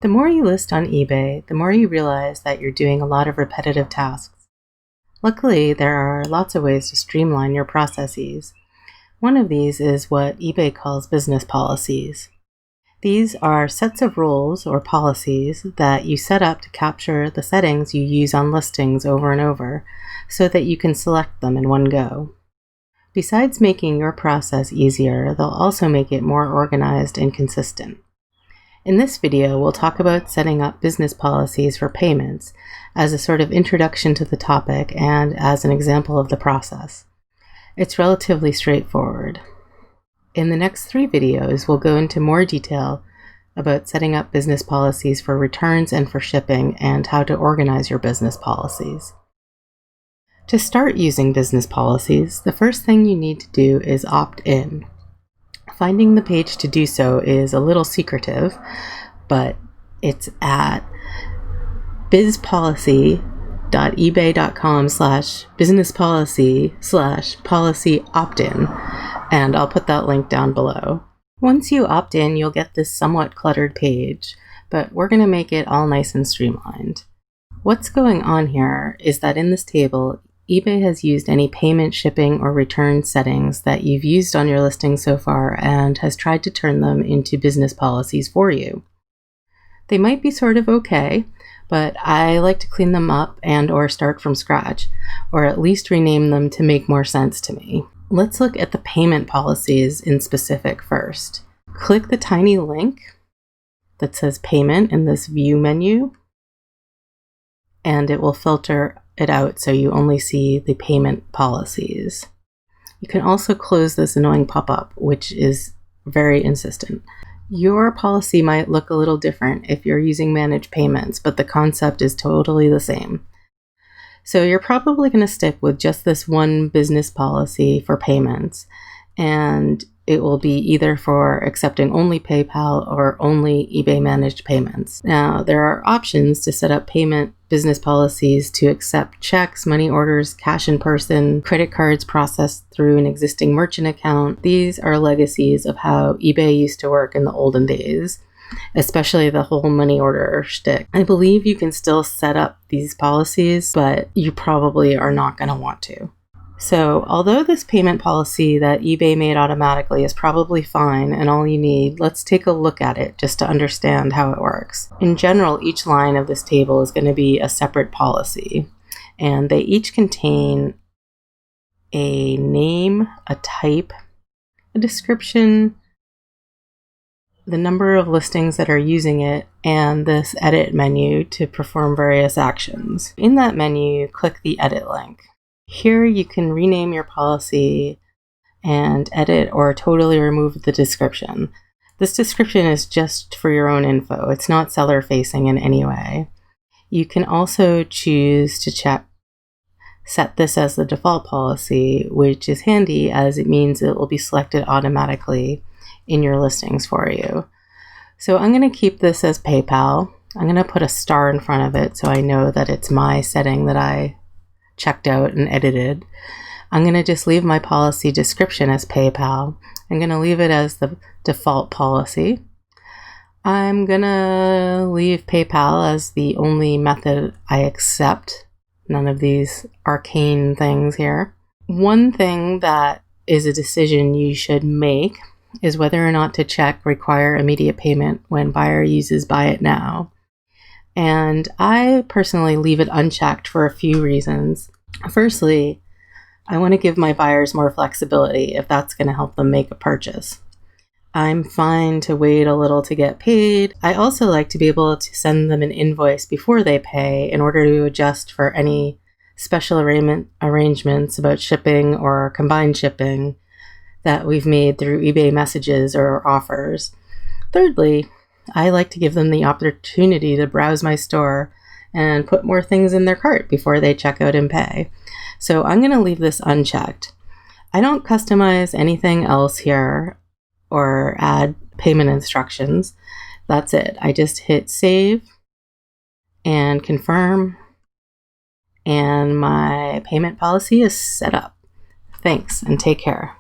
The more you list on eBay, the more you realize that you're doing a lot of repetitive tasks. Luckily, there are lots of ways to streamline your processes. One of these is what eBay calls business policies. These are sets of rules or policies that you set up to capture the settings you use on listings over and over so that you can select them in one go. Besides making your process easier, they'll also make it more organized and consistent. In this video, we'll talk about setting up business policies for payments as a sort of introduction to the topic and as an example of the process. It's relatively straightforward. In the next 3 videos, we'll go into more detail about setting up business policies for returns and for shipping and how to organize your business policies. To start using business policies, the first thing you need to do is opt in. Finding the page to do so is a little secretive, but it's at bizpolicy.ebay.com/businesspolicy/policy opt-in, and I'll put that link down below. Once you opt in, you'll get this somewhat cluttered page, but we're going to make it all nice and streamlined. What's going on here is that in this table, eBay has used any payment, shipping, or return settings that you've used on your listing so far and has tried to turn them into business policies for you. They might be sort of okay, but I like to clean them up and or start from scratch, or at least rename them to make more sense to me. Let's look at the payment policies in specific first. Click the tiny link that says payment in this view menu, and it will filter it out so you only see the payment policies. You can also close this annoying pop-up, which is very insistent. Your policy might look a little different if you're using managed payments, but the concept is totally the same. So you're probably going to stick with just this one business policy for payments, and it will be either for accepting only PayPal or only eBay managed payments. Now, there are options to set up payment business policies to accept checks, money orders, cash in person, credit cards processed through an existing merchant account. These are legacies of how eBay used to work in the olden days, especially the whole money order shtick. I believe you can still set up these policies, but you probably are not going to want to. So, although this payment policy that eBay made automatically is probably fine and all you need, let's take a look at it just to understand how it works. In general, each line of this table is going to be a separate policy, and they each contain a name, a type, a description, the number of listings that are using it, and this edit menu to perform various actions. In that menu, click the edit link. Here you can rename your policy and edit or totally remove the description. This description is just for your own info. It's not seller facing in any way. You can also choose to set this as the default policy, which is handy as it means it will be selected automatically in your listings for you. So I'm going to keep this as PayPal. I'm going to put a star in front of it so I know that it's my setting that I checked out and edited. I'm going to just leave my policy description as PayPal. I'm going to leave it as the default policy. I'm going to leave PayPal as the only method I accept. None of these arcane things here. One thing that is a decision you should make is whether or not to check require immediate payment when buyer uses buy it now. And I personally leave it unchecked for a few reasons. Firstly, I want to give my buyers more flexibility if that's going to help them make a purchase. I'm fine to wait a little to get paid. I also like to be able to send them an invoice before they pay in order to adjust for any special arrangements about shipping or combined shipping that we've made through eBay messages or offers. Thirdly, I like to give them the opportunity to browse my store and put more things in their cart before they check out and pay. So I'm going to leave this unchecked. I don't customize anything else here or add payment instructions. That's it. I just hit save and confirm, and my payment policy is set up. Thanks and take care.